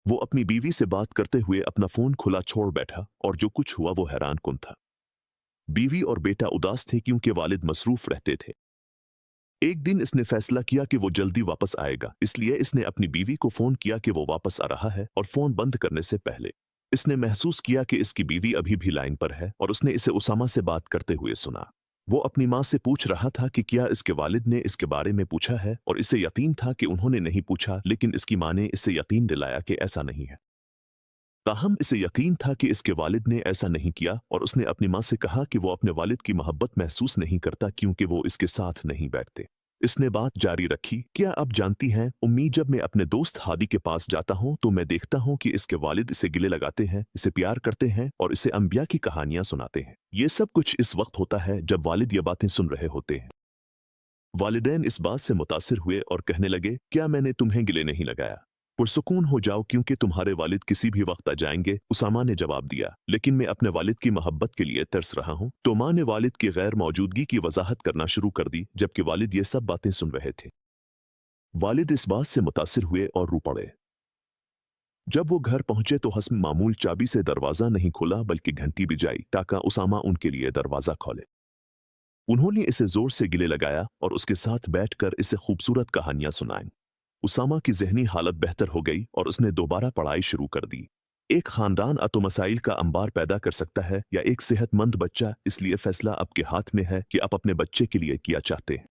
वो अपनी बीवी से बात करते हुए अपना फोन खुला छोड़ बैठा और जो कुछ हुआ वो हैरानकुन था। बीवी और बेटा उदास थे क्योंकि वालिद मसरूफ रहते थे। एक दिन इसने फैसला किया कि वो जल्दी वापस आएगा, इसलिए इसने अपनी बीवी को फोन किया कि वो वापस आ रहा है और फोन बंद करने से पहले इसने महसूस किया कि इसकी बीवी अभी भी लाइन पर है और उसने इसे उसामा से बात करते हुए सुना। वो अपनी माँ से पूछ रहा था कि क्या इसके वालिद ने इसके बारे में पूछा है और इसे यकीन था कि उन्होंने नहीं पूछा, लेकिन इसकी माँ ने इसे यकीन दिलाया कि ऐसा नहीं है। ताहम इसे यकीन था कि इसके वालिद ने ऐसा नहीं किया और उसने अपनी माँ से कहा कि वो अपने वालिद की मोहब्बत महसूस नहीं करता क्योंकि वो इसके साथ नहीं बैठते। इसने बात जारी रखी, क्या आप जानती हैं उम्मी, जब मैं अपने दोस्त हादी के पास जाता हूँ तो मैं देखता हूँ कि इसके वालिद इसे गिले लगाते हैं, इसे प्यार करते हैं और इसे अंबिया की कहानियां सुनाते हैं। ये सब कुछ इस वक्त होता है जब वालिद ये बातें सुन रहे होते हैं। वालिदैन इस बात से मुतासिर हुए और कहने लगे, क्या मैंने तुम्हें गिले नहीं लगाया? पुरसुकून हो जाओ क्योंकि तुम्हारे वालिद किसी भी वक्त आ जाएंगे। उसामा ने जवाब दिया, लेकिन मैं अपने वालिद की मोहब्बत के लिए तरस रहा हूँ। तो माँ ने वालिद की गैर मौजूदगी की वजाहत करना शुरू कर दी जबकि वालिद ये सब बातें सुन रहे थे। वालिद इस बात से मुतासिर हुए और रो पड़े। जब वो घर पहुंचे तो हस्म मामूल चाबी से दरवाजा नहीं खोला बल्कि घंटी बजाई ताकि उसामा उनके लिए दरवाजा खोले। उन्होंने इसे जोर से गिले लगाया और उसके साथ बैठकर इसे खूबसूरत कहानियां सुनाईं। उसामा की ज़हनी हालत बेहतर हो गई और उसने दोबारा पढ़ाई शुरू कर दी। एक खानदान अतो मसाइल का अंबार पैदा कर सकता है या एक सेहतमंद बच्चा, इसलिए फैसला आपके हाथ में है कि आप अपने बच्चे के लिए क्या चाहते हैं।